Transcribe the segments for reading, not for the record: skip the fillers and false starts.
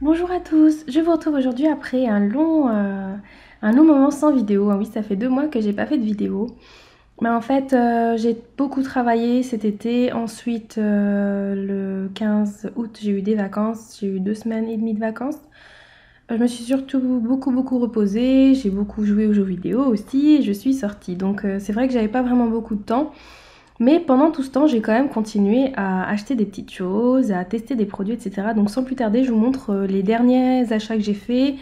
Bonjour à tous, je vous retrouve aujourd'hui après un long moment sans vidéo. Oui, ça fait 2 mois que j'ai pas fait de vidéo. Mais en fait, j'ai beaucoup travaillé cet été. Ensuite, le 15 août, j'ai eu des vacances. J'ai eu 2 semaines et demie de vacances. Je me suis surtout beaucoup reposée. J'ai beaucoup joué aux jeux vidéo aussi. Et je suis sortie. Donc, c'est vrai que j'avais pas vraiment beaucoup de temps. Mais pendant tout ce temps, j'ai quand même continué à acheter des petites choses, à tester des produits, etc. Donc sans plus tarder, je vous montre les derniers achats que j'ai faits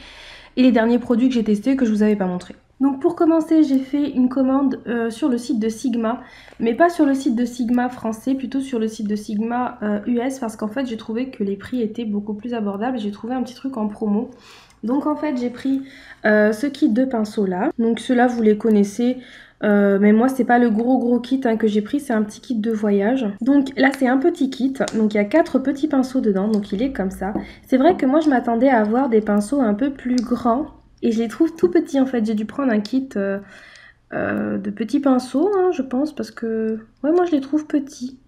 et les derniers produits que j'ai testés que je vous avais pas montré. Donc pour commencer, j'ai fait une commande sur le site de Sigma, mais pas sur le site de Sigma français, plutôt sur le site de Sigma US, parce qu'en fait j'ai trouvé que les prix étaient beaucoup plus abordables. J'ai trouvé un petit truc en promo. Donc en fait j'ai pris ce kit de pinceaux là. Donc ceux-là vous les connaissez. Mais moi c'est pas le gros kit que j'ai pris, c'est un petit kit de voyage. Donc là c'est un petit kit, donc il y a 4 petits pinceaux dedans, donc il est comme ça. C'est vrai que moi je m'attendais à avoir des pinceaux un peu plus grands et je les trouve tout petits en fait. J'ai dû prendre un kit de petits pinceaux je pense, parce que ouais, moi je les trouve petits.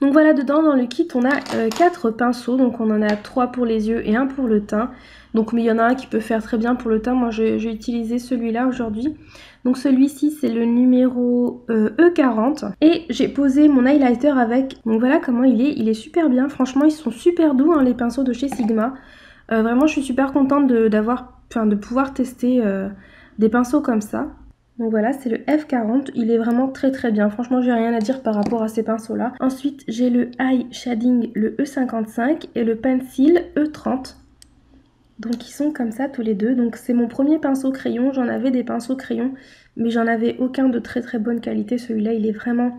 Donc voilà, dedans dans le kit on a 4 pinceaux, donc on en a 3 pour les yeux et un pour le teint. Donc mais il y en a un qui peut faire très bien pour le teint, moi j'ai utilisé celui-là aujourd'hui. Donc celui-ci c'est le numéro E40 et j'ai posé mon highlighter avec. Donc voilà comment il est super bien, franchement ils sont super doux les pinceaux de chez Sigma. Vraiment je suis super contente de pouvoir tester des pinceaux comme ça. Donc voilà, c'est le F40, il est vraiment très bien. Franchement, j'ai rien à dire par rapport à ces pinceaux-là. Ensuite, j'ai le Eye Shading, le E55 et le Pencil E30. Donc ils sont comme ça tous les deux. Donc c'est mon premier pinceau crayon. J'en avais des pinceaux crayons, mais j'en avais aucun de très bonne qualité. Celui-là, il est vraiment...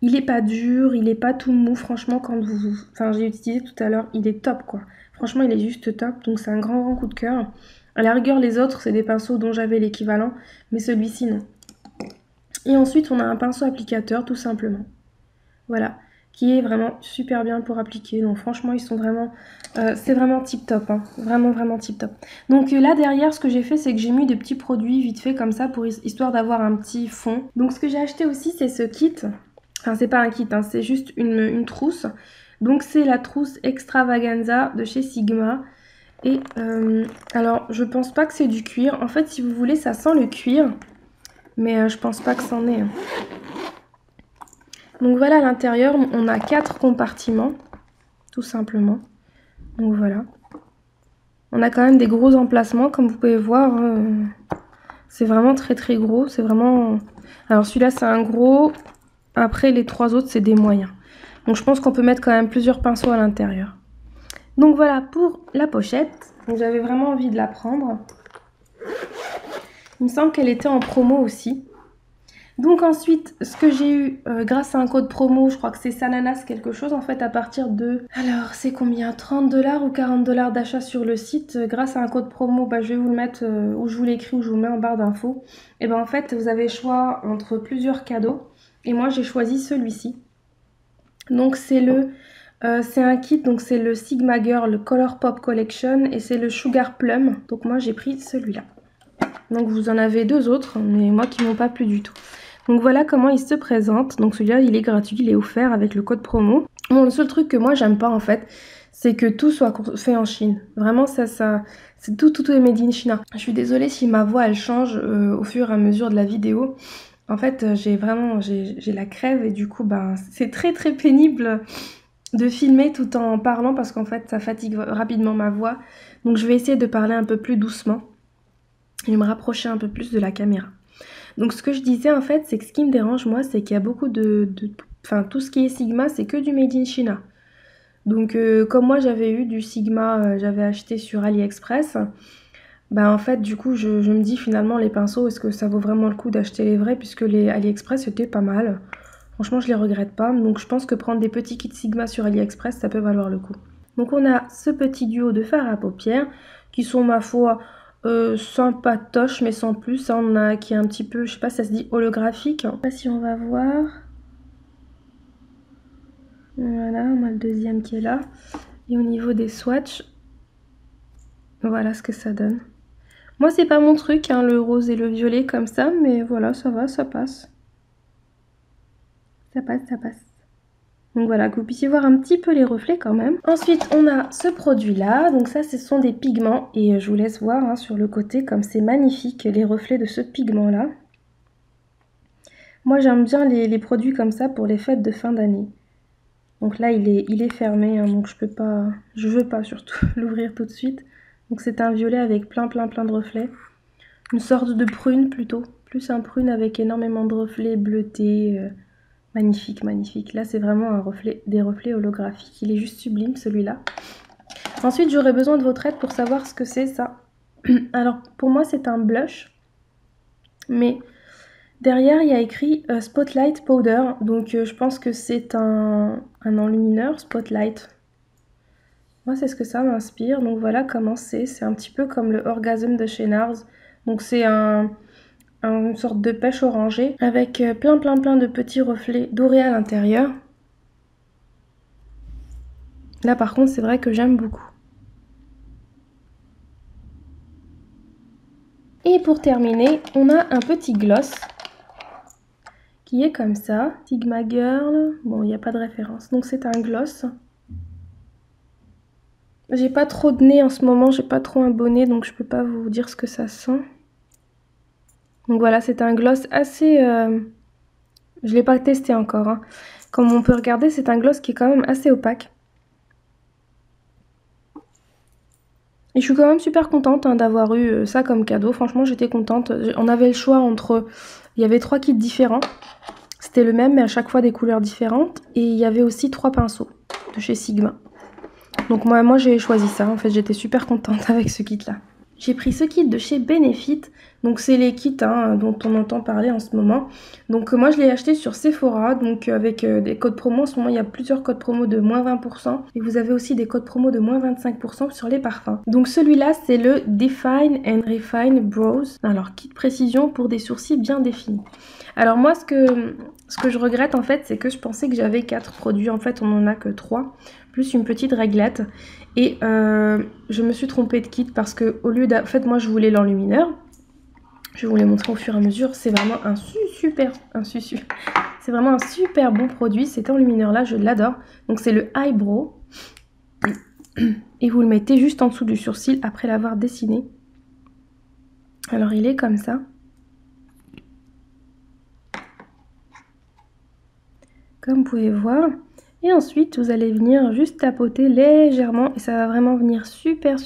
Il est pas dur, il est pas tout mou. Franchement, Enfin, j'ai utilisé tout à l'heure, il est top, quoi. Franchement, il est juste top. Donc c'est un grand coup de cœur. À la rigueur, les autres, c'est des pinceaux dont j'avais l'équivalent, mais celui-ci, non. Et ensuite, on a un pinceau applicateur, tout simplement. Voilà, qui est vraiment super bien pour appliquer. Donc franchement, ils sont vraiment... c'est vraiment tip top, vraiment tip top. Donc là, derrière, ce que j'ai fait, c'est que j'ai mis des petits produits vite fait comme ça, pour histoire d'avoir un petit fond. Donc ce que j'ai acheté aussi, c'est ce kit. Enfin, c'est pas un kit, c'est juste une trousse. Donc c'est la trousse Extravaganza de chez Sigma. Et alors, je pense pas que c'est du cuir. En fait, si vous voulez, ça sent le cuir. Mais je pense pas que c'en est. Donc voilà, à l'intérieur, on a 4 compartiments, tout simplement. Donc voilà. On a quand même des gros emplacements, comme vous pouvez voir. C'est vraiment très gros. C'est vraiment... Alors celui-là, c'est un gros. Après, les 3 autres, c'est des moyens. Donc je pense qu'on peut mettre quand même plusieurs pinceaux à l'intérieur. Donc voilà pour la pochette. J'avais vraiment envie de la prendre. Il me semble qu'elle était en promo aussi. Donc ensuite, ce que j'ai eu grâce à un code promo, je crois que c'est Sananas quelque chose, en fait, à partir de... Alors, c'est combien? 30 $ ou 40 $ d'achat sur le site. Grâce à un code promo, je vais vous le mettre, ou je vous l'écris, ou je vous le mets en barre d'infos. Et en fait, vous avez le choix entre plusieurs cadeaux. Et moi, j'ai choisi celui-ci. Donc, c'est un kit, donc c'est le Sigma Girl Color Pop Collection, et c'est le Sugar Plum. Donc moi, j'ai pris celui-là. Donc vous en avez 2 autres, mais moi qui m'ont pas plu du tout. Donc voilà comment il se présente. Donc celui-là, il est gratuit, il est offert avec le code promo. Bon, le seul truc que moi j'aime pas en fait, c'est que tout soit fait en Chine. Vraiment, c'est tout est made in China. Je suis désolée si ma voix elle change au fur et à mesure de la vidéo. En fait, j'ai la crève et du coup, c'est très pénible de filmer tout en parlant parce qu'en fait, ça fatigue rapidement ma voix. Donc je vais essayer de parler un peu plus doucement et me rapprocher un peu plus de la caméra. Donc ce que je disais en fait, c'est que ce qui me dérange moi, c'est qu'il y a beaucoup Enfin, tout ce qui est Sigma, c'est que du made in China. Donc comme moi j'avais eu du Sigma, j'avais acheté sur AliExpress, en fait du coup je me dis finalement les pinceaux, est-ce que ça vaut vraiment le coup d'acheter les vrais, puisque les AliExpress c'était pas mal. Franchement je les regrette pas, donc je pense que prendre des petits kits Sigma sur AliExpress, ça peut valoir le coup. Donc on a ce petit duo de fard à paupières, qui sont ma foi... sympatoche mais sans plus. On a qui est un petit peu, je sais pas si ça se dit holographique. Je sais pas si on va voir. Voilà, on a le deuxième qui est là. Et au niveau des swatchs, voilà ce que ça donne. Moi c'est pas mon truc, le rose et le violet comme ça, mais voilà, ça va, ça passe. Ça passe. Donc voilà, que vous puissiez voir un petit peu les reflets quand même. Ensuite, on a ce produit-là. Donc ça, ce sont des pigments. Et je vous laisse voir hein, sur le côté comme c'est magnifique, les reflets de ce pigment-là. Moi, j'aime bien les produits comme ça pour les fêtes de fin d'année. Donc là, il est fermé, hein, donc je veux pas surtout l'ouvrir tout de suite. Donc c'est un violet avec plein de reflets. Une sorte de prune plutôt. Plus un prune avec énormément de reflets bleutés. Magnifique, magnifique. Là, c'est vraiment des reflets holographiques. Il est juste sublime, celui-là. Ensuite, j'aurais besoin de votre aide pour savoir ce que c'est, ça. Alors, pour moi, c'est un blush. Mais derrière, il y a écrit Spotlight Powder. Donc, je pense que c'est un enlumineur, Spotlight. Moi, c'est ce que ça m'inspire. Donc, voilà comment c'est. C'est un petit peu comme le Orgasm de chez NARS. Donc, c'est une sorte de pêche orangée avec plein de petits reflets dorés à l'intérieur. Là par contre c'est vrai que j'aime beaucoup. Et pour terminer, on a un petit gloss qui est comme ça. Sigma Girl, bon il n'y a pas de référence, donc c'est un gloss. J'ai pas trop de nez en ce moment, j'ai pas trop un bonnet donc je peux pas vous dire ce que ça sent. Donc voilà, c'est un gloss assez... je l'ai pas testé encore. Hein. Comme on peut regarder, c'est un gloss qui est quand même assez opaque. Et je suis quand même super contente hein, d'avoir eu ça comme cadeau. Franchement, j'étais contente. On avait le choix entre... Il y avait 3 kits différents. C'était le même, mais à chaque fois des couleurs différentes. Et il y avait aussi 3 pinceaux de chez Sigma. Donc moi j'ai choisi ça. En fait, j'étais super contente avec ce kit-là. J'ai pris ce kit de chez Benefit. Donc c'est les kits hein, dont on entend parler en ce moment. Donc moi je l'ai acheté sur Sephora. Donc avec des codes promo. En ce moment il y a plusieurs codes promo de moins 20%. Et vous avez aussi des codes promo de moins 25% sur les parfums. Donc celui-là c'est le Define and Refine Brows. Alors kit précision pour des sourcils bien définis. Alors moi ce que je regrette en fait c'est que je pensais que j'avais 4 produits. En fait on n'en a que 3. Plus une petite réglette. Et je me suis trompée de kit parce que au lieu en fait moi je voulais l'enlumineur. Je vais vous les montrer au fur et à mesure. C'est vraiment c'est vraiment un super bon produit. Cet enlumineur là je l'adore. Donc c'est le Eyebrow. Et vous le mettez juste en dessous du sourcil après l'avoir dessiné. Alors il est comme ça. Comme vous pouvez voir. Et ensuite, vous allez venir juste tapoter légèrement et ça va vraiment venir super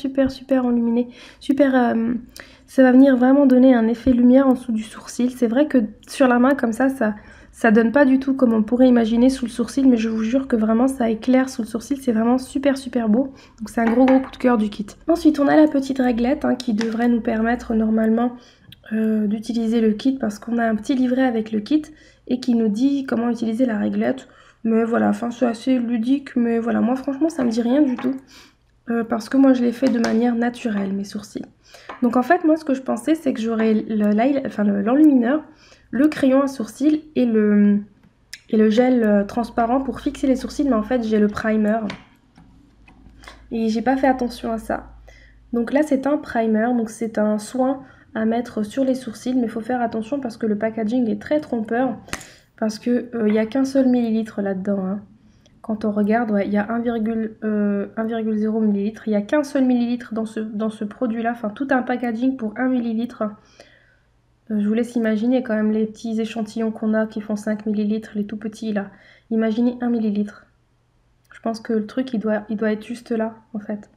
enluminé. Ça va venir vraiment donner un effet lumière en dessous du sourcil. C'est vrai que sur la main, comme ça donne pas du tout comme on pourrait imaginer sous le sourcil. Mais je vous jure que vraiment, ça éclaire sous le sourcil. C'est vraiment super beau. Donc c'est un gros coup de cœur du kit. Ensuite, on a la petite réglette hein, qui devrait nous permettre normalement d'utiliser le kit. Parce qu'on a un petit livret avec le kit et qui nous dit comment utiliser la réglette. Mais voilà, enfin c'est assez ludique, mais voilà, moi franchement ça me dit rien du tout. Parce que moi je l'ai fait de manière naturelle, mes sourcils. Donc en fait, moi ce que je pensais, c'est que j'aurais l'enlumineur, le crayon à sourcils et le gel transparent pour fixer les sourcils. Mais en fait, j'ai le primer. Et j'ai pas fait attention à ça. Donc là, c'est un primer, donc c'est un soin à mettre sur les sourcils. Mais il faut faire attention parce que le packaging est très trompeur. Parce qu'il n'y a qu'un seul millilitre là-dedans. Hein. Quand on regarde, ouais, il y a 1,0 millilitre. Il n'y a qu'un seul millilitre dans ce produit-là. Enfin, tout un packaging pour 1 millilitre. Je vous laisse imaginer quand même les petits échantillons qu'on a qui font 5 millilitres, les tout petits là. Imaginez 1 millilitre. Je pense que le truc, il doit être juste là, en fait.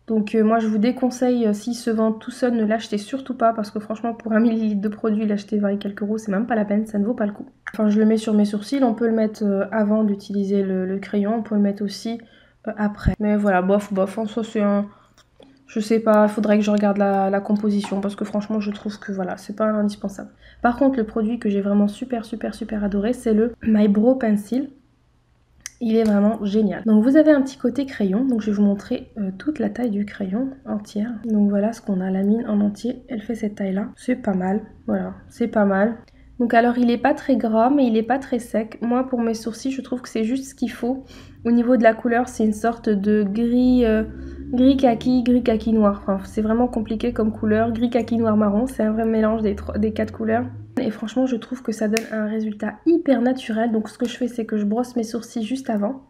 Donc moi je vous déconseille, s'il se vend tout seul, ne l'achetez surtout pas parce que franchement pour 1 millilitre de produit, l'acheter 20 et quelques euros, c'est même pas la peine, ça ne vaut pas le coup. Enfin je le mets sur mes sourcils, on peut le mettre avant d'utiliser le crayon, on peut le mettre aussi après. Mais voilà, bof, ça c'est un... Je sais pas, il faudrait que je regarde la composition parce que franchement je trouve que voilà, c'est pas indispensable. Par contre le produit que j'ai vraiment super adoré, c'est le My Brow Pencil. Il est vraiment génial. Donc vous avez un petit côté crayon. Donc je vais vous montrer toute la taille du crayon entière. Donc voilà ce qu'on a. La mine en entier, elle fait cette taille là. C'est pas mal. Voilà, c'est pas mal. Donc alors il est pas très gras mais il est pas très sec. Moi pour mes sourcils je trouve que c'est juste ce qu'il faut. Au niveau de la couleur c'est une sorte de gris Gris kaki noir. Enfin, c'est vraiment compliqué comme couleur. Gris kaki noir marron, c'est un vrai mélange des 4 couleurs. Et franchement, je trouve que ça donne un résultat hyper naturel. Donc ce que je fais, c'est que je brosse mes sourcils juste avant,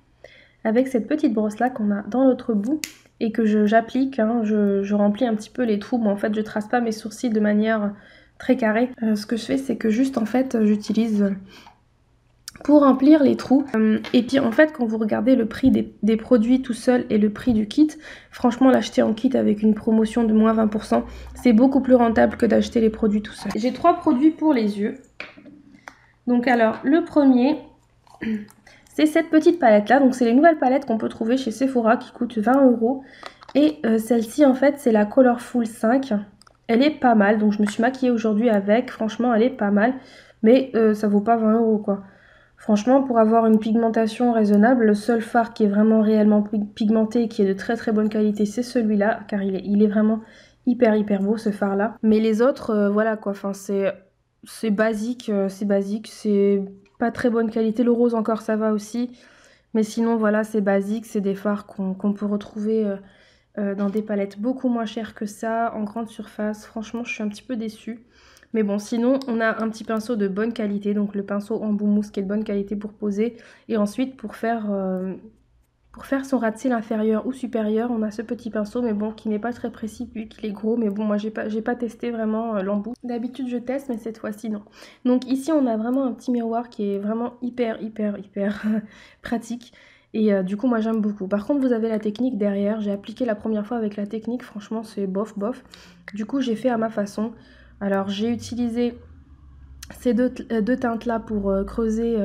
avec cette petite brosse là qu'on a dans l'autre bout, et que j'applique, hein, je remplis un petit peu les trous. Bon, en fait, je trace pas mes sourcils de manière très carrée. Ce que je fais, c'est que juste en fait, j'utilise pour remplir les trous. Et puis en fait, quand vous regardez le prix des produits tout seul et le prix du kit, franchement l'acheter en kit avec une promotion de moins 20%, c'est beaucoup plus rentable que d'acheter les produits tout seul. J'ai 3 produits pour les yeux. Donc alors, le premier, c'est cette petite palette là. Donc c'est les nouvelles palettes qu'on peut trouver chez Sephora qui coûtent 20 €. Et celle-ci en fait, c'est la Colorful 5. Elle est pas mal, donc je me suis maquillée aujourd'hui avec. Franchement, elle est pas mal, mais ça vaut pas 20 € quoi. Franchement, pour avoir une pigmentation raisonnable, le seul fard qui est vraiment réellement pigmenté et qui est de très très bonne qualité, c'est celui-là, car il est vraiment hyper beau ce fard-là. Mais les autres, voilà quoi, enfin c'est basique, c'est pas très bonne qualité. Le rose encore ça va aussi, mais sinon voilà, c'est basique, c'est des fards qu'on peut retrouver dans des palettes beaucoup moins chères que ça, en grande surface. Franchement, je suis un petit peu déçue. Mais bon, sinon, on a un petit pinceau de bonne qualité, donc le pinceau en bout mousse qui est de bonne qualité pour poser. Et ensuite, pour faire son ras de cils inférieur ou supérieur, on a ce petit pinceau, mais bon, qui n'est pas très précis vu qu'il est gros. Mais bon, moi, j'ai pas testé vraiment l'embout. D'habitude, je teste, mais cette fois-ci, non. Donc ici, on a vraiment un petit miroir qui est vraiment hyper pratique. Et du coup, moi, j'aime beaucoup. Par contre, vous avez la technique derrière. J'ai appliqué la première fois avec la technique. Franchement, c'est bof. Du coup, j'ai fait à ma façon. Alors j'ai utilisé ces deux teintes là pour creuser,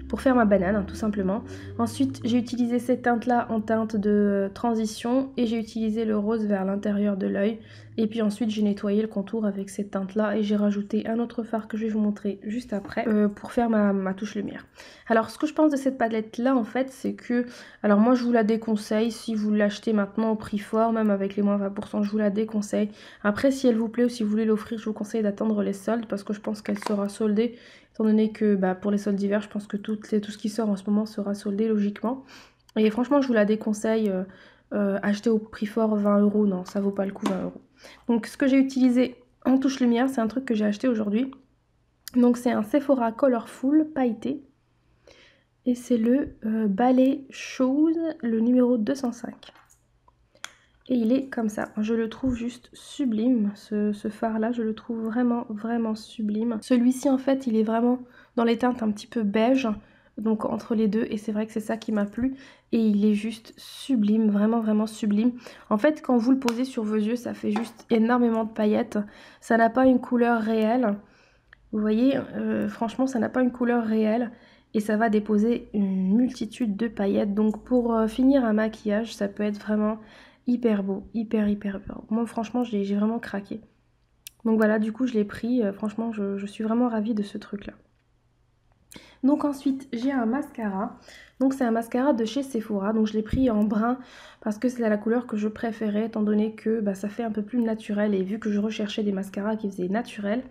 pour faire ma banane, hein, tout simplement. Ensuite j'ai utilisé cette teinte là en teinte de transition et j'ai utilisé le rose vers l'intérieur de l'œil. Et puis ensuite j'ai nettoyé le contour avec cette teinte là et j'ai rajouté un autre fard que je vais vous montrer juste après pour faire ma touche lumière. Alors ce que je pense de cette palette là en fait, c'est que, alors moi je vous la déconseille si vous l'achetez maintenant au prix fort, même avec les moins 20%, je vous la déconseille. Après si elle vous plaît ou si vous voulez l'offrir, je vous conseille d'attendre les soldes parce que je pense qu'elle sera soldée, étant donné que pour les soldes d'hiver, je pense que tout ce qui sort en ce moment sera soldé logiquement. Et franchement je vous la déconseille, acheter au prix fort 20 €, non ça vaut pas le coup 20 €. Donc ce que j'ai utilisé en touche lumière, c'est un truc que j'ai acheté aujourd'hui. Donc c'est un Sephora Colorful pailleté. Et c'est le Ballet Shoes, le numéro 205. Et il est comme ça. Je le trouve juste sublime, ce fard là, je le trouve vraiment sublime. Celui-ci en fait, il est vraiment dans les teintes un petit peu beige, donc entre les deux, et c'est vrai que c'est ça qui m'a plu. Et il est juste sublime, vraiment sublime. En fait, quand vous le posez sur vos yeux, ça fait juste énormément de paillettes. Ça n'a pas une couleur réelle. Vous voyez, franchement, ça n'a pas une couleur réelle. Et ça va déposer une multitude de paillettes. Donc pour finir un maquillage, ça peut être vraiment hyper beau, hyper beau. Moi franchement j'ai vraiment craqué. Donc voilà, du coup je l'ai pris, franchement je suis vraiment ravie de ce truc là. Donc ensuite j'ai un mascara, donc c'est un mascara de chez Sephora, donc je l'ai pris en brun parce que c'est la couleur que je préférais étant donné que ça fait un peu plus naturel et vu que je recherchais des mascaras qui faisaient naturel.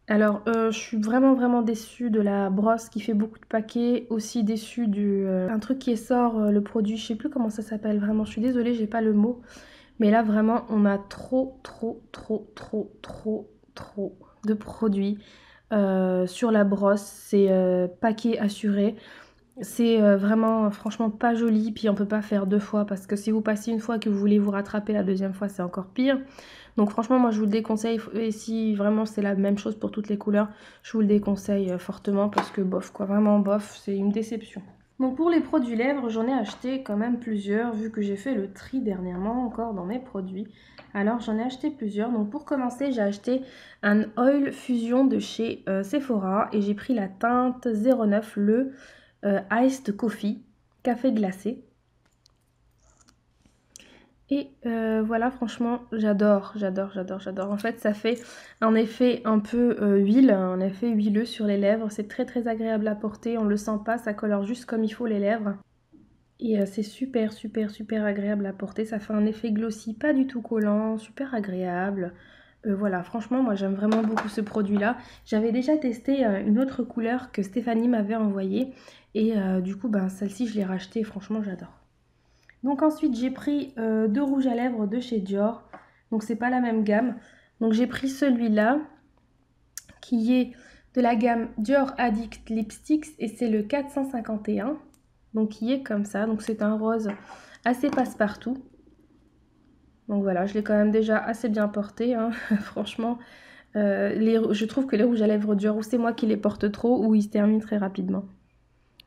Alors je suis vraiment déçue de la brosse qui fait beaucoup de paquets, aussi déçue du un truc qui sort le produit, je sais plus comment ça s'appelle vraiment, je suis désolée j'ai pas le mot, mais là vraiment on a trop de produits sur la brosse, c'est paquet assuré. C'est vraiment franchement pas joli, puis on peut pas faire 2 fois parce que si vous passez une fois et que vous voulez vous rattraper la deuxième fois c'est encore pire. Donc franchement moi je vous le déconseille, et si vraiment c'est la même chose pour toutes les couleurs, je vous le déconseille fortement parce que bof quoi, vraiment bof, c'est une déception. Donc pour les produits lèvres, j'en ai acheté quand même plusieurs vu que j'ai fait le tri dernièrement encore dans mes produits. Alors j'en ai acheté plusieurs. Donc pour commencer, j'ai acheté un Oil Fusion de chez Sephora et j'ai pris la teinte 09, le Iced Coffee, café glacé. Et voilà, franchement, j'adore. En fait, ça fait un effet un peu huile, un effet huileux sur les lèvres. C'est très agréable à porter, on le sent pas, ça colore juste comme il faut les lèvres. Et c'est super agréable à porter. Ça fait un effet glossy, pas du tout collant, super agréable. Voilà, franchement, moi j'aime vraiment beaucoup ce produit-là. J'avais déjà testé une autre couleur que Stéphanie m'avait envoyée. Et du coup, celle-ci, je l'ai rachetée. Franchement, j'adore. Donc ensuite j'ai pris deux rouges à lèvres de chez Dior. Donc c'est pas la même gamme. Donc j'ai pris celui-là qui est de la gamme Dior Addict Lipsticks et c'est le 451. Donc qui est comme ça. Donc c'est un rose assez passe-partout. Donc voilà, je l'ai quand même déjà assez bien porté, hein. Franchement, je trouve que les rouges à lèvres Dior, ou c'est moi qui les porte trop, ou ils se terminent très rapidement.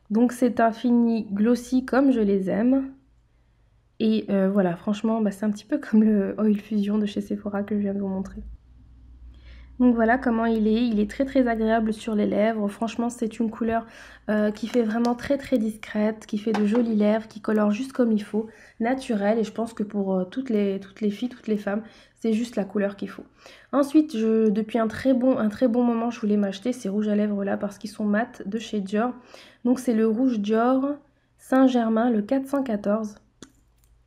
Donc c'est un fini glossy comme je les aime. Et voilà, franchement, bah, c'est un petit peu comme le Oil Fusion de chez Sephora que je viens de vous montrer. Donc voilà comment il est très très agréable sur les lèvres. Franchement, c'est une couleur qui fait vraiment très très discrète, qui fait de jolies lèvres, qui colore juste comme il faut, naturelle. Et je pense que pour toutes les filles, toutes les femmes, c'est juste la couleur qu'il faut. Ensuite, depuis un très bon moment, je voulais m'acheter ces rouges à lèvres là parce qu'ils sont mat de chez Dior. Donc c'est le rouge Dior Saint-Germain, le 414.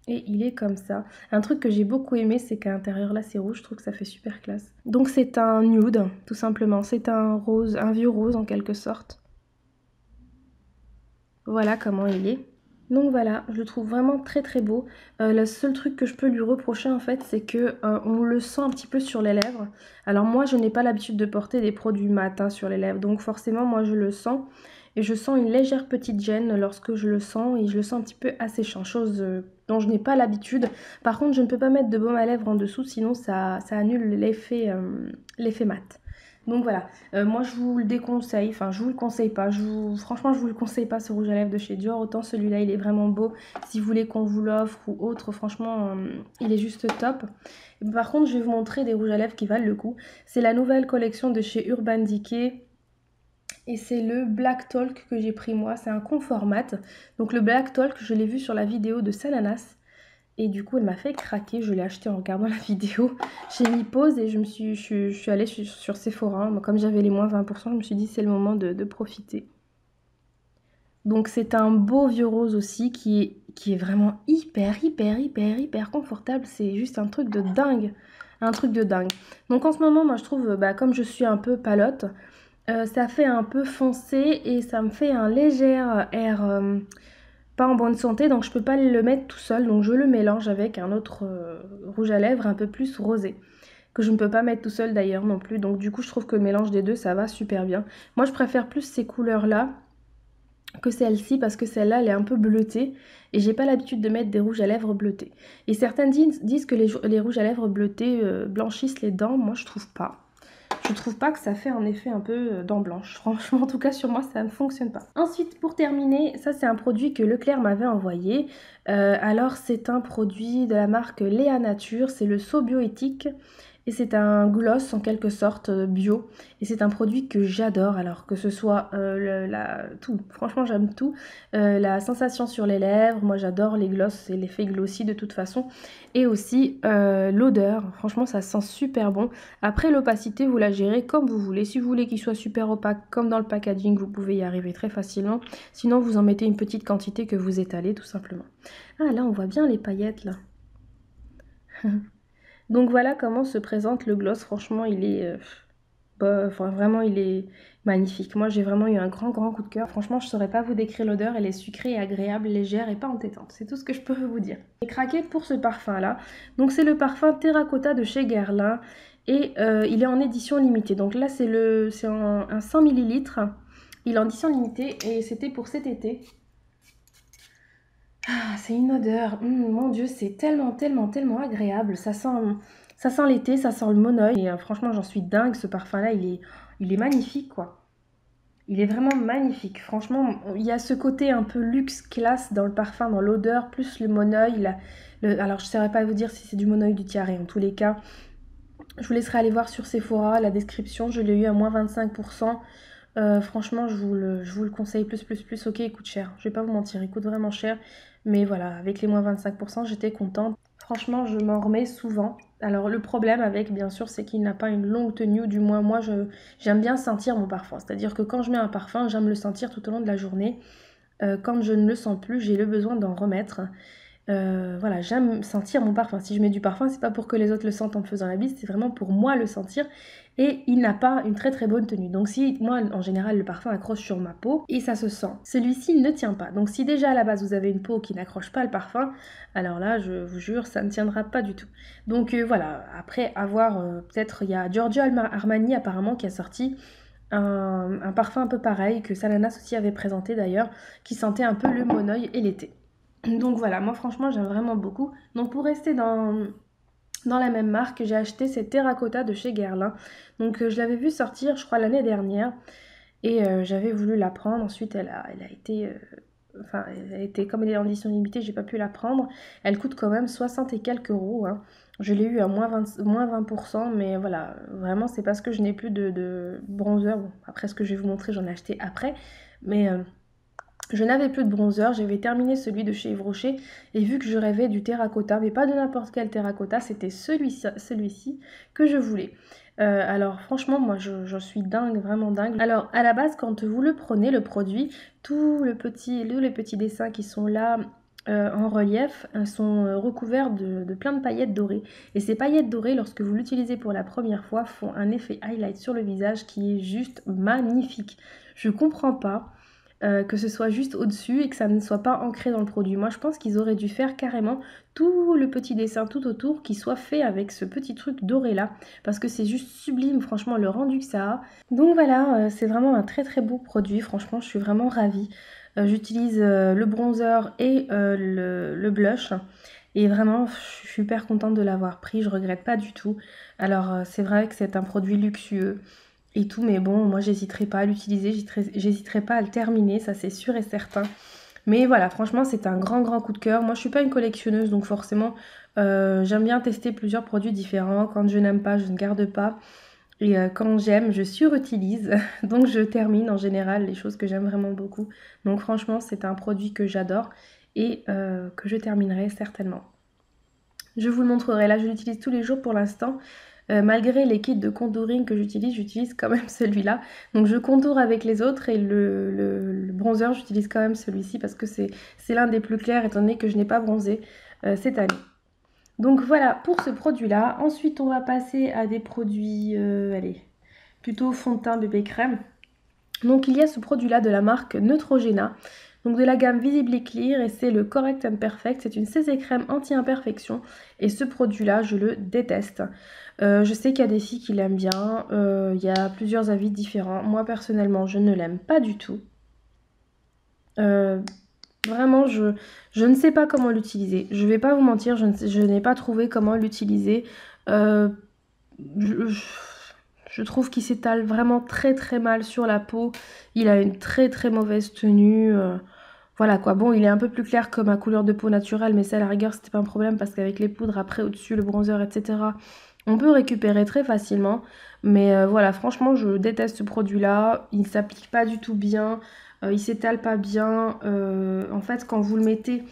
Et il est comme ça. Un truc que j'ai beaucoup aimé, c'est qu'à l'intérieur là c'est rouge, je trouve que ça fait super classe. Donc c'est un nude, tout simplement. C'est un rose, un vieux rose en quelque sorte. Voilà comment il est. Donc voilà, je le trouve vraiment très très beau. Le seul truc que je peux lui reprocher en fait, c'est que on le sent un petit peu sur les lèvres. Alors moi, je n'ai pas l'habitude de porter des produits mat hein, sur les lèvres, donc forcément moi je le sens. Et je sens une légère petite gêne lorsque je le sens et je le sens un petit peu asséchant, chose dont je n'ai pas l'habitude. Par contre, je ne peux pas mettre de baume à lèvres en dessous, sinon ça annule l'effet mat. Donc voilà, moi je vous le déconseille, enfin je vous le conseille pas, franchement je vous le conseille pas ce rouge à lèvres de chez Dior, autant celui-là il est vraiment beau, si vous voulez qu'on vous l'offre ou autre, franchement il est juste top. Par contre je vais vous montrer des rouges à lèvres qui valent le coup, c'est la nouvelle collection de chez Urban Decay. Et c'est le Black Talk que j'ai pris moi, c'est un confort mat. Donc le Black Talk, je l'ai vu sur la vidéo de Salanas. Et du coup, elle m'a fait craquer. Je l'ai acheté en regardant la vidéo. J'ai mis pause et je suis allée sur Sephora. Comme j'avais les moins 20%, je me suis dit c'est le moment de profiter. Donc c'est un beau vieux rose aussi qui est vraiment hyper confortable. C'est juste un truc de dingue. Un truc de dingue. Donc en ce moment, moi je trouve, bah, comme je suis un peu palote, ça fait un peu foncé et ça me fait un léger air pas en bonne santé, donc je peux pas le mettre tout seul, donc je le mélange avec un autre rouge à lèvres un peu plus rosé, que je ne peux pas mettre tout seul d'ailleurs non plus, donc du coup je trouve que le mélange des deux ça va super bien. Moi je préfère plus ces couleurs là que celle-ci parce que celle-là elle est un peu bleutée et j'ai pas l'habitude de mettre des rouges à lèvres bleutés. Et certains disent que les rouges à lèvres bleutés blanchissent les dents, moi je trouve pas. Je trouve pas que ça fait un effet un peu dent blanche. Franchement, en tout cas, sur moi, ça ne fonctionne pas. Ensuite, pour terminer, ça, c'est un produit que Leclerc m'avait envoyé. Alors, c'est un produit de la marque Léa Nature. C'est le Sobioéthique. Et c'est un gloss en quelque sorte bio. Et c'est un produit que j'adore. Alors que ce soit tout. Franchement, j'aime tout. La sensation sur les lèvres. Moi, j'adore les gloss et l'effet glossy de toute façon. Et aussi l'odeur. Franchement, ça sent super bon. Après, l'opacité, vous la gérez comme vous voulez. Si vous voulez qu'il soit super opaque, comme dans le packaging, vous pouvez y arriver très facilement. Sinon, vous en mettez une petite quantité que vous étalez tout simplement. Ah, là, on voit bien les paillettes, là. Donc voilà comment se présente le gloss. Franchement, il est... vraiment, il est magnifique. Moi, j'ai vraiment eu un grand coup de cœur. Franchement, je ne saurais pas vous décrire l'odeur. Elle est sucrée, agréable, légère et pas entêtante. C'est tout ce que je peux vous dire. J'ai craqué pour ce parfum-là. Donc, c'est le parfum Terracotta de chez Guerlain. Et il est en édition limitée. Donc là, c'est un 100 ml. Il est en édition limitée et c'était pour cet été. Ah, c'est une odeur, mon Dieu, c'est tellement agréable. Ça sent l'été, ça sent le monoeil. Et franchement, j'en suis dingue, ce parfum-là, il est magnifique, quoi. Il est vraiment magnifique. Franchement, il y a ce côté un peu luxe, classe dans le parfum, dans l'odeur, plus le monoeil. Alors, je ne saurais pas vous dire si c'est du monoeil ou du tiare. En tous les cas, je vous laisserai aller voir sur Sephora, la description. Je l'ai eu à moins 25%. Franchement, je vous le conseille plus. Ok, il coûte cher. Je vais pas vous mentir, il coûte vraiment cher. Mais voilà, avec les moins 25%, j'étais contente. Franchement, je m'en remets souvent. Alors, le problème avec, bien sûr, c'est qu'il n'a pas une longue tenue. Ou du moins, moi, j'aime bien sentir mon parfum. C'est-à-dire que quand je mets un parfum, j'aime le sentir tout au long de la journée. Quand je ne le sens plus, j'ai le besoin d'en remettre. Voilà, j'aime sentir mon parfum. Si je mets du parfum, c'est pas pour que les autres le sentent en me faisant la bise, c'est vraiment pour moi le sentir. Et il n'a pas une très très bonne tenue. Donc si, moi en général, le parfum accroche sur ma peau et ça se sent. Celui-ci ne tient pas. Donc si déjà à la base vous avez une peau qui n'accroche pas le parfum, alors là, je vous jure, ça ne tiendra pas du tout. Donc voilà, après avoir, peut-être il y a Giorgio Armani apparemment qui a sorti un parfum un peu pareil que Salanas aussi avait présenté d'ailleurs, qui sentait un peu le monoeil et l'été. Donc voilà, moi franchement j'aime vraiment beaucoup. Donc pour rester dans la même marque, j'ai acheté ces Terracotta de chez Guerlain. Donc je l'avais vu sortir je crois l'année dernière et j'avais voulu la prendre. Ensuite elle a été... Enfin, elle a été, comme elle est en édition limitée, j'ai pas pu la prendre. Elle coûte quand même 60 et quelques euros, hein. Je l'ai eu à moins 20%, mais voilà, vraiment c'est parce que je n'ai plus de bronzer. Bon, après ce que je vais vous montrer, j'en ai acheté après. Mais je n'avais plus de bronzer, j'avais terminé celui de chez Yves Rocher et vu que je rêvais du terracotta, mais pas de n'importe quel terracotta, c'était celui-ci que je voulais. Alors franchement, moi je suis dingue, vraiment dingue. Alors à la base, quand vous le prenez, le produit, tous les petits dessins qui sont là en relief sont recouverts de plein de paillettes dorées. Et ces paillettes dorées, lorsque vous l'utilisez pour la première fois, font un effet highlight sur le visage qui est juste magnifique. Je comprends pas que ce soit juste au-dessus et que ça ne soit pas ancré dans le produit. Moi, je pense qu'ils auraient dû faire carrément tout le petit dessin tout autour qui soit fait avec ce petit truc doré là, parce que c'est juste sublime, franchement, le rendu que ça a. Donc voilà, c'est vraiment un très très beau produit, franchement, je suis vraiment ravie. J'utilise le bronzer et le blush. Et vraiment, je suis super contente de l'avoir pris, je regrette pas du tout. Alors, c'est vrai que c'est un produit luxueux et tout, mais bon, moi j'hésiterai pas à l'utiliser, j'hésiterai pas à le terminer, ça c'est sûr et certain. Mais voilà, franchement c'est un grand coup de cœur. Moi je suis pas une collectionneuse, donc forcément j'aime bien tester plusieurs produits différents. Quand je n'aime pas, je ne garde pas. Et quand j'aime, je surutilise. Donc je termine en général les choses que j'aime vraiment beaucoup. Donc franchement c'est un produit que j'adore et que je terminerai certainement. Je vous le montrerai, là je l'utilise tous les jours pour l'instant. Malgré les kits de contouring que j'utilise quand même celui-là. Donc je contourne avec les autres et le bronzer, j'utilise quand même celui-ci parce que c'est l'un des plus clairs étant donné que je n'ai pas bronzé cette année. Donc voilà pour ce produit-là. Ensuite, on va passer à des produits, allez, plutôt fond de teint bébé crème. Donc il y a ce produit-là de la marque Neutrogena. Donc de la gamme Visibly Clear et c'est le Correct and Perfect. C'est une CC crème anti-imperfection et ce produit-là, je le déteste. Je sais qu'il y a des filles qui l'aiment bien, il y a plusieurs avis différents. Moi personnellement, je ne l'aime pas du tout. Vraiment, je ne sais pas comment l'utiliser. Je vais pas vous mentir, je n'ai pas trouvé comment l'utiliser. Je trouve qu'il s'étale vraiment très mal sur la peau. Il a une très mauvaise tenue. Voilà quoi. Bon, il est un peu plus clair que ma couleur de peau naturelle, mais ça à la rigueur, c'était pas un problème parce qu'avec les poudres après au-dessus, le bronzer, etc., on peut récupérer très facilement. Mais voilà, franchement, je déteste ce produit-là. Il ne s'applique pas du tout bien. Il s'étale pas bien. En fait, quand vous le mettez,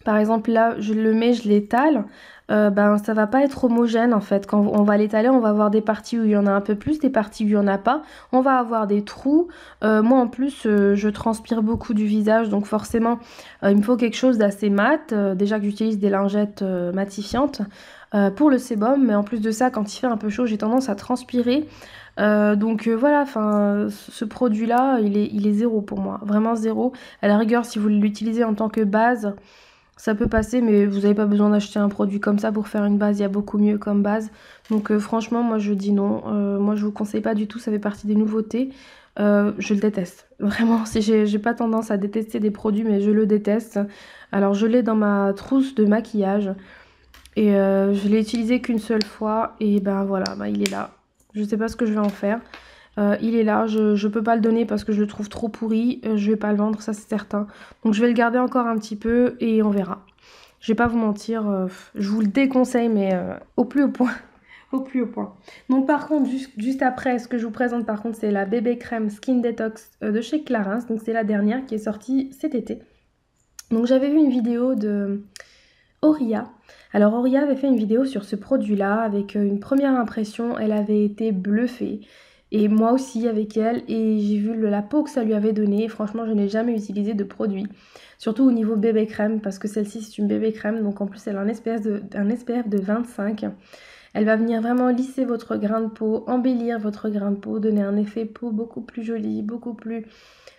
par exemple là, je le mets, je l'étale. Ben ça va pas être homogène en fait. Quand on va l'étaler, on va avoir des parties où il y en a un peu plus, des parties où il y en a pas. On va avoir des trous. Moi en plus, je transpire beaucoup du visage, donc forcément, il me faut quelque chose d'assez mat. Déjà que j'utilise des lingettes matifiantes pour le sébum, mais en plus de ça, quand il fait un peu chaud, j'ai tendance à transpirer. Donc voilà, enfin, ce produit-là, il est zéro pour moi, vraiment zéro. À la rigueur, si vous l'utilisez en tant que base, ça peut passer, mais vous n'avez pas besoin d'acheter un produit comme ça pour faire une base, il y a beaucoup mieux comme base. Donc franchement, moi je dis non. Moi je vous conseille pas du tout, ça fait partie des nouveautés. Je le déteste. Vraiment, si j'ai pas tendance à détester des produits, mais je le déteste. Alors je l'ai dans ma trousse de maquillage. Et je l'ai utilisé qu'une seule fois. Et ben voilà, ben, il est là. Je sais pas ce que je vais en faire. Il est là, je peux pas le donner parce que je le trouve trop pourri. Je vais pas le vendre, ça c'est certain. Donc je vais le garder encore un petit peu et on verra. Je vais pas vous mentir, je vous le déconseille, mais au plus haut point. Au plus haut point. Donc par contre, juste après, ce que je vous présente par contre, c'est la bébé crème Skin Detox de chez Clarins. Donc c'est la dernière qui est sortie cet été. Donc j'avais vu une vidéo de Auria. Alors Auria avait fait une vidéo sur ce produit-là avec une première impression, elle avait été bluffée. et moi aussi avec elle, et j'ai vu la peau que ça lui avait donné. Franchement, je n'ai jamais utilisé de produit, surtout au niveau bébé crème, parce que celle-ci c'est une bébé crème, donc en plus elle a un SPF de 25. Elle va venir vraiment lisser votre grain de peau, embellir votre grain de peau, donner un effet peau beaucoup plus joli, beaucoup plus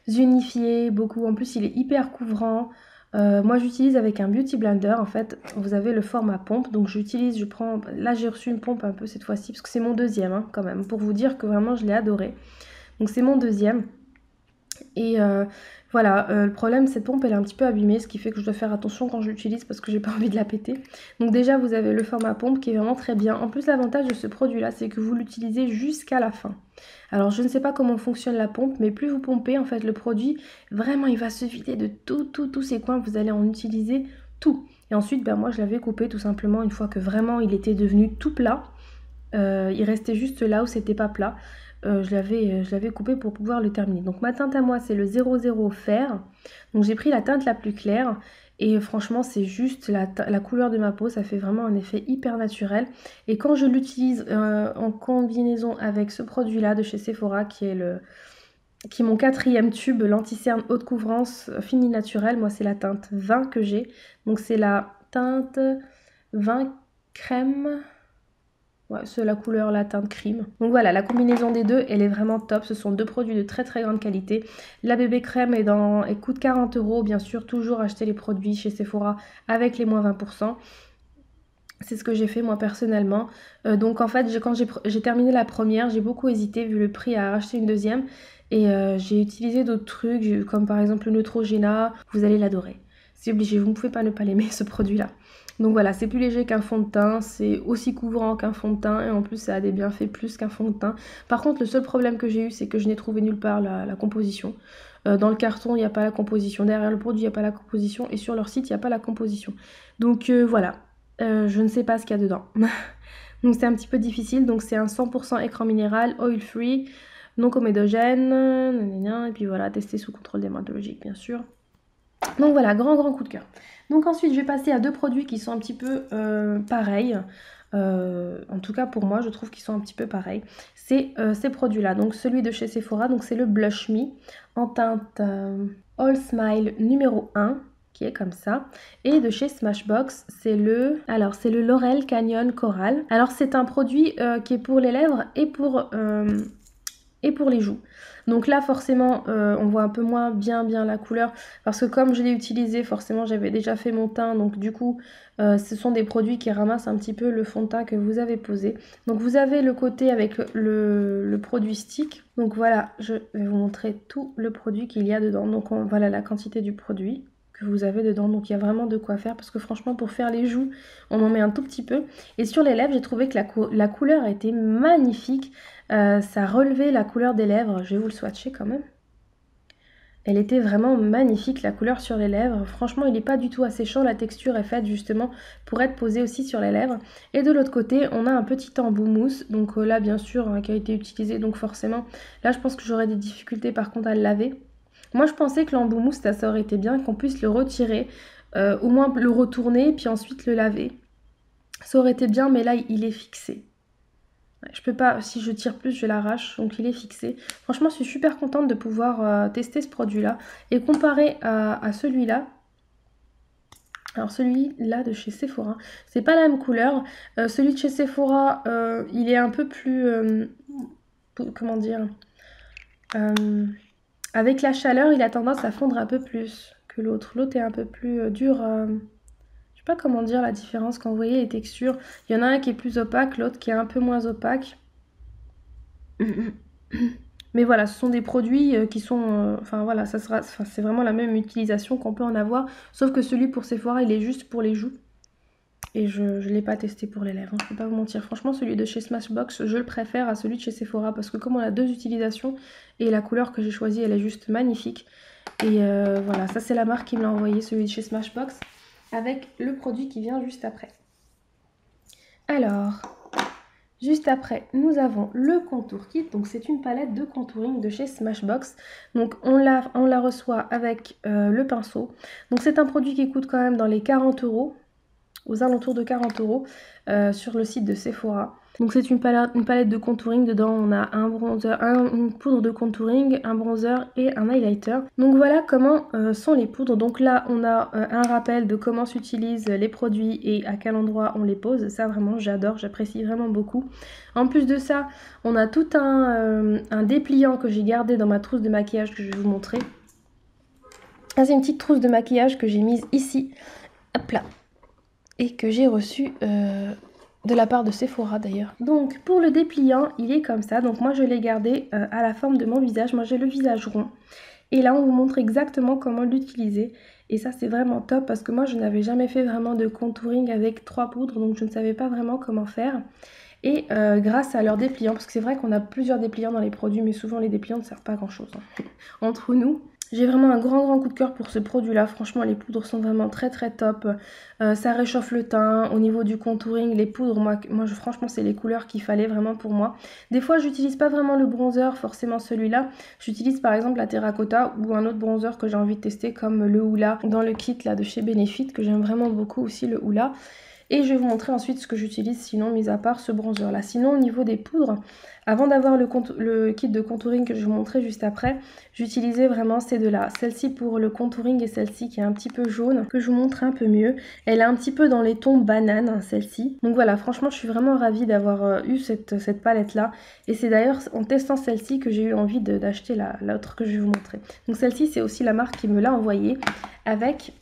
unifié, beaucoup. En plus, il est hyper couvrant. Moi, j'utilise avec un beauty blender. En fait, vous avez le format pompe, donc je prends. Là, j'ai reçu une pompe un peu cette fois-ci parce que c'est mon deuxième, hein, quand même, pour vous dire que vraiment je l'ai adoré. Donc c'est mon deuxième. Et voilà, le problème, cette pompe elle est un petit peu abîmée, ce qui fait que je dois faire attention quand je l'utilise parce que j'ai pas envie de la péter. Donc déjà vous avez le format pompe qui est vraiment très bien. En plus l'avantage de ce produit là, c'est que vous l'utilisez jusqu'à la fin. Alors je ne sais pas comment fonctionne la pompe, mais plus vous pompez en fait le produit, vraiment il va se vider de tous ses coins, vous allez en utiliser tout. Et ensuite ben, moi je l'avais coupé tout simplement une fois que vraiment il était devenu tout plat. Il restait juste là où c'était pas plat. Je l'avais coupé pour pouvoir le terminer. Donc ma teinte à moi c'est le 00 fer. Donc j'ai pris la teinte la plus claire. Et franchement c'est juste la couleur de ma peau. Ça fait vraiment un effet hyper naturel. Et quand je l'utilise en combinaison avec ce produit là de chez Sephora qui est mon quatrième tube, l'anti-cerne haute couvrance fini naturel. Moi c'est la teinte 20 que j'ai. Donc c'est la teinte 20 crème. Ouais, c'est la couleur, la teinte crème. Donc voilà, la combinaison des deux, elle est vraiment top. Ce sont deux produits de très très grande qualité. La bébé crème elle coûte 40 €. Bien sûr, toujours acheter les produits chez Sephora avec les moins 20%. C'est ce que j'ai fait moi personnellement. Donc en fait, quand j'ai terminé la première, j'ai beaucoup hésité vu le prix à acheter une deuxième. Et j'ai utilisé d'autres trucs, comme par exemple le Neutrogena. Vous allez l'adorer. C'est obligé, vous ne pouvez pas ne pas l'aimer ce produit-là. Donc voilà, c'est plus léger qu'un fond de teint, c'est aussi couvrant qu'un fond de teint et en plus ça a des bienfaits plus qu'un fond de teint. Par contre, le seul problème que j'ai eu, c'est que je n'ai trouvé nulle part la composition. Dans le carton, il n'y a pas la composition. Derrière le produit, il n'y a pas la composition. Et sur leur site, il n'y a pas la composition. Donc voilà, je ne sais pas ce qu'il y a dedans. Donc c'est un petit peu difficile. Donc c'est un 100% écran minéral, oil free, non comédogène. Et puis voilà, testé sous contrôle dermatologique, bien sûr. Donc voilà, grand coup de cœur. Donc ensuite, je vais passer à deux produits qui sont un petit peu pareils. En tout cas, pour moi, je trouve qu'ils sont un petit peu pareils. C'est ces produits-là. Donc celui de chez Sephora, donc c'est le Blush Me en teinte All Smile numéro 1, qui est comme ça. Et de chez Smashbox, c'est le Laurel Canyon Coral. Alors c'est un produit qui est pour les lèvres et pour les joues. Donc là forcément on voit un peu moins bien la couleur parce que comme je l'ai utilisé forcément j'avais déjà fait mon teint, donc du coup ce sont des produits qui ramassent un petit peu le fond de teint que vous avez posé. Donc vous avez le côté avec le produit stick. Donc voilà, je vais vous montrer tout le produit qu'il y a dedans. Donc voilà la quantité du produit que vous avez dedans, donc il y a vraiment de quoi faire parce que franchement pour faire les joues on en met un tout petit peu. Et sur les lèvres j'ai trouvé que la couleur était magnifique. Ça relevait la couleur des lèvres. Je vais vous le swatcher quand même. Elle était vraiment magnifique, la couleur sur les lèvres. Franchement, il n'est pas du tout asséchant. La texture est faite justement pour être posée aussi sur les lèvres. Et de l'autre côté, on a un petit embout mousse. Donc là, bien sûr, qui a été utilisé. Donc forcément, là, je pense que j'aurais des difficultés par contre à le laver. Moi, je pensais que l'embout mousse, ça aurait été bien qu'on puisse le retirer. Au moins le retourner, puis ensuite le laver. Ça aurait été bien, mais là, il est fixé. Je peux pas, si je tire plus, je l'arrache, donc il est fixé. Franchement, je suis super contente de pouvoir tester ce produit-là. Et comparé à celui-là, alors celui-là de chez Sephora, c'est pas la même couleur. Celui de chez Sephora, il est un peu plus, comment dire, avec la chaleur, il a tendance à fondre un peu plus que l'autre. L'autre est un peu plus dur. Je sais pas comment dire la différence quand vous voyez les textures. Il y en a un qui est plus opaque, l'autre qui est un peu moins opaque. Mais voilà, ce sont des produits qui sont... Enfin voilà, c'est vraiment la même utilisation qu'on peut en avoir. Sauf que celui pour Sephora, il est juste pour les joues. Et je ne l'ai pas testé pour les lèvres, hein, je ne peux pas vous mentir. Franchement, celui de chez Smashbox, je le préfère à celui de chez Sephora. Parce que comme on a deux utilisations, et la couleur que j'ai choisie, elle est juste magnifique. Et voilà, ça c'est la marque qui me l'a envoyé, celui de chez Smashbox, avec le produit qui vient juste après. Alors... Juste après, nous avons le contour kit. Donc c'est une palette de contouring de chez Smashbox. Donc on la reçoit avec le pinceau. Donc c'est un produit qui coûte quand même dans les 40 €. aux alentours de 40 € sur le site de Sephora. Donc c'est une palette de contouring. Dedans on a un bronzer, une poudre de contouring, un bronzer et un highlighter. Donc voilà comment sont les poudres. Donc là on a un rappel de comment s'utilisent les produits et à quel endroit on les pose. Ça vraiment j'adore, j'apprécie vraiment beaucoup. En plus de ça on a tout un dépliant que j'ai gardé dans ma trousse de maquillage que je vais vous montrer. Ah, c'est une petite trousse de maquillage que j'ai mise ici, hop là, et que j'ai reçue de la part de Sephora d'ailleurs. Donc pour le dépliant, il est comme ça. Donc moi je l'ai gardé à la forme de mon visage. Moi j'ai le visage rond. Et là on vous montre exactement comment l'utiliser. Et ça c'est vraiment top parce que moi je n'avais jamais fait vraiment de contouring avec 3 poudres. Donc je ne savais pas vraiment comment faire. Et grâce à leur dépliant, parce que c'est vrai qu'on a plusieurs dépliants dans les produits, mais souvent les dépliants ne servent pas à grand chose entre nous. J'ai vraiment un grand coup de cœur pour ce produit là, franchement les poudres sont vraiment très top, ça réchauffe le teint. Au niveau du contouring, les poudres, franchement c'est les couleurs qu'il fallait vraiment pour moi. Des fois j'utilise pas vraiment le bronzer, forcément celui-là, j'utilise par exemple la terracotta ou un autre bronzer que j'ai envie de tester comme le Hoola dans le kit là de chez Benefit que j'aime vraiment beaucoup aussi le Hoola. Et je vais vous montrer ensuite ce que j'utilise sinon, mis à part ce bronzer là. Sinon au niveau des poudres, avant d'avoir le kit de contouring que je vais vous montrer juste après, j'utilisais vraiment ces deux là. Celle-ci pour le contouring et celle-ci qui est un petit peu jaune, que je vous montre un peu mieux. Elle est un petit peu dans les tons banane, hein, celle-ci. Donc voilà, franchement je suis vraiment ravie d'avoir eu cette palette là. Et c'est d'ailleurs en testant celle-ci que j'ai eu envie d'acheter l'autre que je vais vous montrer. Donc celle-ci c'est aussi la marque qui me l'a envoyée avec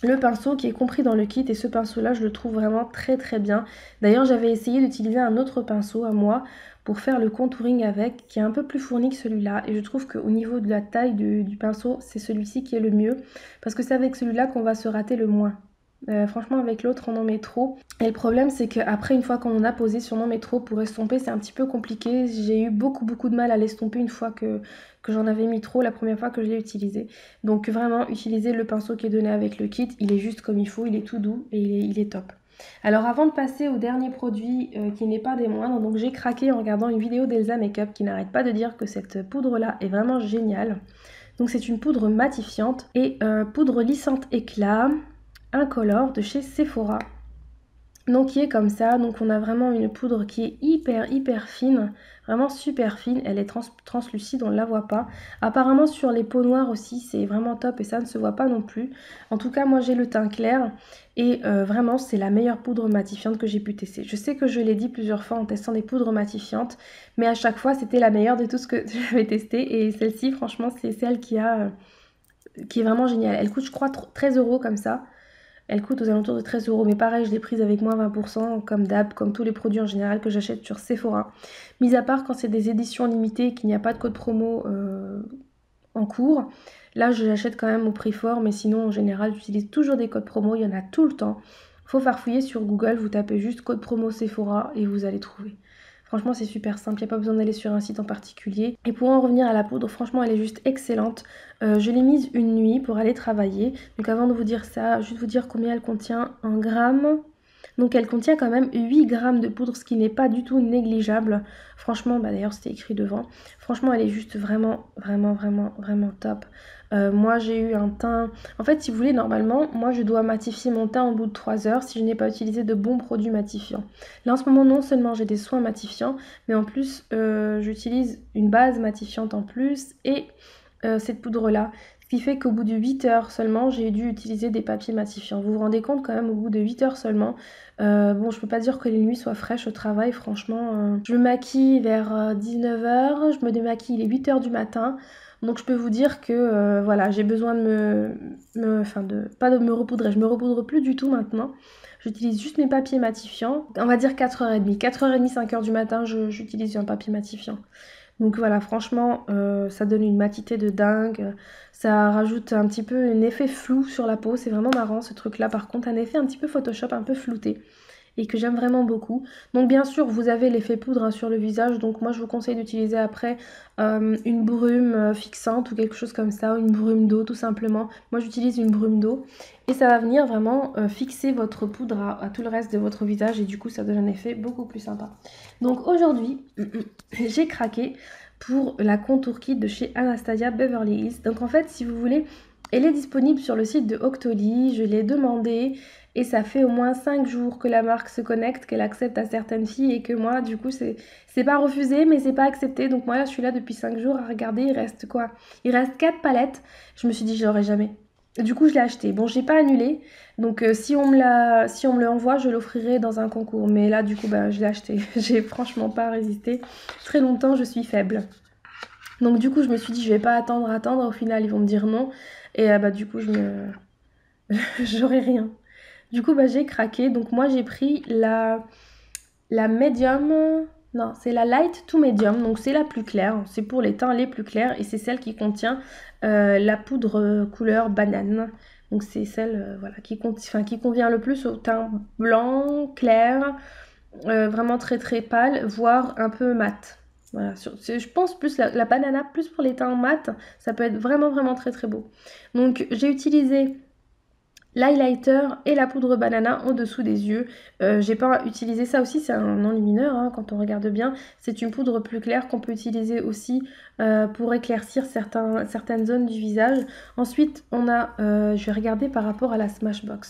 le pinceau qui est compris dans le kit, et ce pinceau là je le trouve vraiment très bien. D'ailleurs j'avais essayé d'utiliser un autre pinceau à moi pour faire le contouring avec, qui est un peu plus fourni que celui-là, et je trouve qu'au niveau de la taille du pinceau c'est celui-ci qui est le mieux, parce que c'est avec celui-là qu'on va se rater le moins. Franchement avec l'autre on en met trop, et le problème c'est qu'après une fois qu'on en a posé sur mon métro pour estomper c'est un petit peu compliqué. J'ai eu beaucoup de mal à l'estomper une fois que j'en avais mis trop la première fois que je l'ai utilisé. Donc vraiment utiliser le pinceau qui est donné avec le kit, il est juste comme il faut, il est tout doux et il est top. Alors avant de passer au dernier produit qui n'est pas des moindres, donc j'ai craqué en regardant une vidéo d'Elsa Makeup qui n'arrête pas de dire que cette poudre là est vraiment géniale. Donc c'est une poudre matifiante et poudre lissante éclat incolore de chez Sephora. Donc qui est comme ça, donc on a vraiment une poudre qui est hyper fine, vraiment super fine, elle est translucide, on ne la voit pas. Apparemment sur les peaux noires aussi c'est vraiment top et ça ne se voit pas non plus. En tout cas moi j'ai le teint clair et vraiment c'est la meilleure poudre matifiante que j'ai pu tester. Je sais que je l'ai dit plusieurs fois en testant des poudres matifiantes, mais à chaque fois c'était la meilleure de tout ce que j'avais testé, et celle-ci franchement c'est celle qui est vraiment géniale. Elle coûte je crois 13 € comme ça. Elle coûte aux alentours de 13 €, mais pareil, je l'ai prise avec moins 20%, comme d'hab, comme tous les produits en général que j'achète sur Sephora. Mis à part quand c'est des éditions limitées et qu'il n'y a pas de code promo en cours. Là, je l'achète quand même au prix fort, mais sinon, en général, j'utilise toujours des codes promo, il y en a tout le temps. Faut farfouiller sur Google, vous tapez juste code promo Sephora et vous allez trouver. Franchement, c'est super simple, il n'y a pas besoin d'aller sur un site en particulier. Et pour en revenir à la poudre, franchement, elle est juste excellente. Je l'ai mise une nuit pour aller travailler. Donc avant de vous dire ça, juste vous dire combien elle contient en grammes. Donc elle contient quand même 8 grammes de poudre, ce qui n'est pas du tout négligeable. Franchement, bah d'ailleurs c'était écrit devant. Franchement, elle est juste vraiment top. Moi j'ai eu un teint... En fait, si vous voulez, normalement, moi je dois matifier mon teint au bout de 3 heures si je n'ai pas utilisé de bons produits matifiants. Là en ce moment, non seulement j'ai des soins matifiants, mais en plus j'utilise une base matifiante en plus et cette poudre-là. Ce qui fait qu'au bout de 8 heures seulement, j'ai dû utiliser des papiers matifiants. Vous vous rendez compte quand même, au bout de 8 heures seulement. Bon, je peux pas dire que les nuits soient fraîches au travail, franchement. Je me maquille vers 19 h, je me démaquille il est 8 h du matin. Donc je peux vous dire que voilà, j'ai besoin de pas de me repoudrer. Je me repoudre plus du tout maintenant. J'utilise juste mes papiers matifiants. On va dire 4h30. 4h30, 5h du matin, j'utilise un papier matifiant. Donc voilà, franchement, ça donne une matité de dingue. Ça rajoute un petit peu un effet flou sur la peau. C'est vraiment marrant ce truc-là. Par contre, un effet un petit peu Photoshop, un peu flouté. Et que j'aime vraiment beaucoup. Donc bien sûr, vous avez l'effet poudre hein, sur le visage. Donc moi, je vous conseille d'utiliser après une brume fixante ou quelque chose comme ça. Une brume d'eau, tout simplement. Moi, j'utilise une brume d'eau. Et ça va venir vraiment fixer votre poudre à tout le reste de votre visage. Et du coup, ça donne un effet beaucoup plus sympa. Donc aujourd'hui, j'ai craqué pour la contour kit de chez Anastasia Beverly Hills. Donc en fait, si vous voulez, Elle est disponible sur le site de Octoly, je l'ai demandé et ça fait au moins 5 jours que la marque se connecte, qu'elle accepte à certaines filles et que moi du coup c'est pas refusé mais c'est pas accepté. Donc moi là je suis là depuis 5 jours à regarder, il reste quoi? Il reste 4 palettes, je me suis dit je l'aurai jamais. Du coup je l'ai acheté, bon j'ai pas annulé, donc si on me le envoie je l'offrirai dans un concours. Mais là du coup bah, je l'ai acheté, j'ai franchement pas résisté, très longtemps je suis faible. Donc du coup je me suis dit je vais pas attendre, au final ils vont me dire non. Et bah du coup j'aurai rien. Du coup bah j'ai craqué. Donc moi j'ai pris la medium. Non, c'est la light to medium. Donc c'est la plus claire. C'est pour les teints les plus clairs. Et c'est celle qui contient la poudre couleur banane. Donc c'est celle voilà, qui convient le plus au teint blanc, clair, vraiment très très pâle, voire un peu mat. Voilà, je pense plus la banana, plus pour les teints mat, ça peut être vraiment vraiment très très beau. Donc j'ai utilisé l'highlighter et la poudre banana en dessous des yeux. J'ai pas utilisé ça aussi, c'est un enlumineur hein, quand on regarde bien. C'est une poudre plus claire qu'on peut utiliser aussi pour éclaircir certaines zones du visage. Ensuite, on a, je vais regarder par rapport à la Smashbox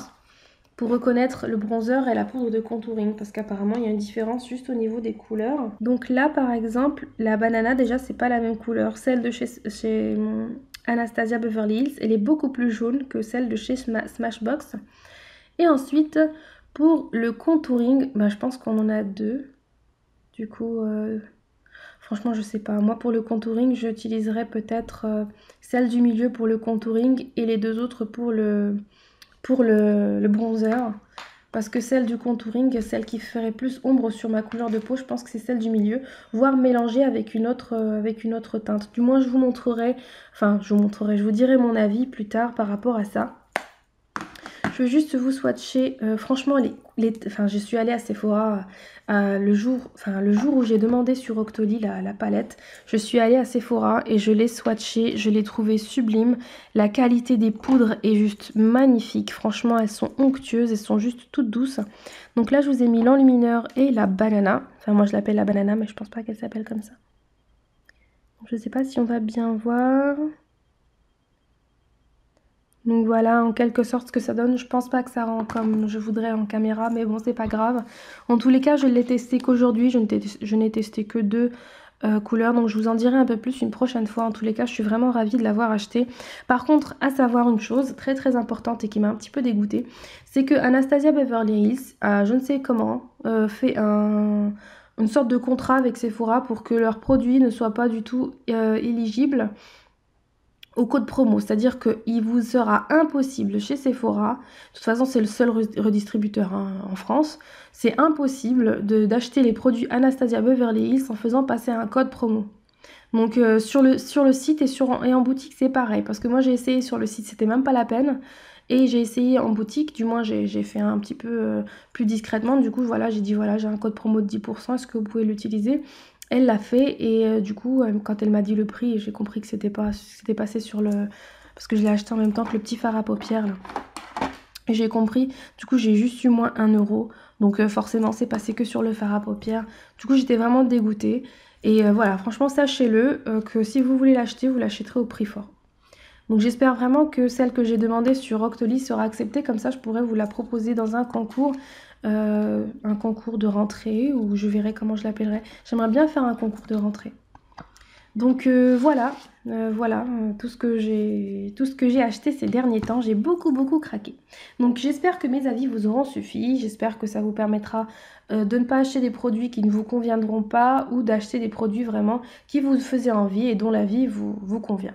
pour reconnaître le bronzer et la poudre de contouring parce qu'apparemment il y a une différence juste au niveau des couleurs. Donc là par exemple la banana déjà c'est pas la même couleur, celle de chez Anastasia Beverly Hills elle est beaucoup plus jaune que celle de chez Smashbox. Et ensuite pour le contouring bah, je pense qu'on en a deux du coup franchement je sais pas, moi pour le contouring j'utiliserais peut-être celle du milieu pour le contouring et les deux autres pour le bronzer. Parce que celle du contouring, celle qui ferait plus ombre sur ma couleur de peau, je pense que c'est celle du milieu. Voire mélangée avec une autre teinte. Du moins je vous montrerai, je vous dirai mon avis plus tard par rapport à ça. Je veux juste vous swatcher, franchement, je suis allée à Sephora le jour où j'ai demandé sur Octoly la palette. Je suis allée à Sephora et je l'ai swatchée, je l'ai trouvée sublime. La qualité des poudres est juste magnifique. Franchement, elles sont onctueuses, elles sont juste toutes douces. Donc là, je vous ai mis l'enlumineur et la banana. Enfin, moi, je l'appelle la banana, mais je pense pas qu'elle s'appelle comme ça. Je sais pas si on va bien voir. Donc voilà en quelque sorte ce que ça donne. Je pense pas que ça rend comme je voudrais en caméra, mais bon c'est pas grave. En tous les cas je l'ai testé qu'aujourd'hui, je n'ai testé que deux couleurs, donc je vous en dirai un peu plus une prochaine fois. En tous les cas je suis vraiment ravie de l'avoir acheté. Par contre à savoir une chose très très importante et qui m'a un petit peu dégoûtée, c'est que Anastasia Beverly Hills a je ne sais comment fait une sorte de contrat avec Sephora pour que leurs produits ne soient pas du tout éligibles au code promo, c'est-à-dire qu'il vous sera impossible chez Sephora, de toute façon c'est le seul redistributeur hein, en France, c'est impossible d'acheter les produits Anastasia Beverly Hills en faisant passer un code promo. Donc sur le site et en boutique c'est pareil, parce que moi j'ai essayé sur le site, c'était même pas la peine, et j'ai essayé en boutique, du moins j'ai fait un petit peu plus discrètement, du coup voilà j'ai dit voilà j'ai un code promo de 10%, est-ce que vous pouvez l'utiliser ? Elle l'a fait et du coup quand elle m'a dit le prix j'ai compris que c'était passé sur le... parce que je l'ai acheté en même temps que le petit fard à paupières là. Et j'ai compris, du coup j'ai juste eu moins 1 €, donc forcément c'est passé que sur le fard à paupières. Du coup j'étais vraiment dégoûtée et voilà franchement sachez-le que si vous voulez l'acheter vous l'achèterez au prix fort. Donc j'espère vraiment que celle que j'ai demandée sur Octoly sera acceptée, comme ça je pourrais vous la proposer dans un concours de rentrée, ou je verrai comment je l'appellerai. J'aimerais bien faire un concours de rentrée. Donc voilà tout ce que j'ai acheté ces derniers temps. J'ai beaucoup craqué. Donc j'espère que mes avis vous auront suffi. J'espère que ça vous permettra de ne pas acheter des produits qui ne vous conviendront pas, ou d'acheter des produits vraiment qui vous faisaient envie et dont la vie vous convient.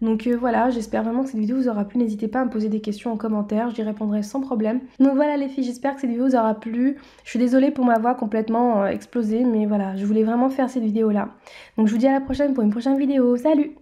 Donc voilà, j'espère vraiment que cette vidéo vous aura plu. N'hésitez pas à me poser des questions en commentaire, j'y répondrai sans problème. Donc voilà les filles, j'espère que cette vidéo vous aura plu. Je suis désolée pour ma voix complètement explosée, mais voilà, je voulais vraiment faire cette vidéo là. Donc je vous dis à la prochaine pour une prochaine vidéo. Salut!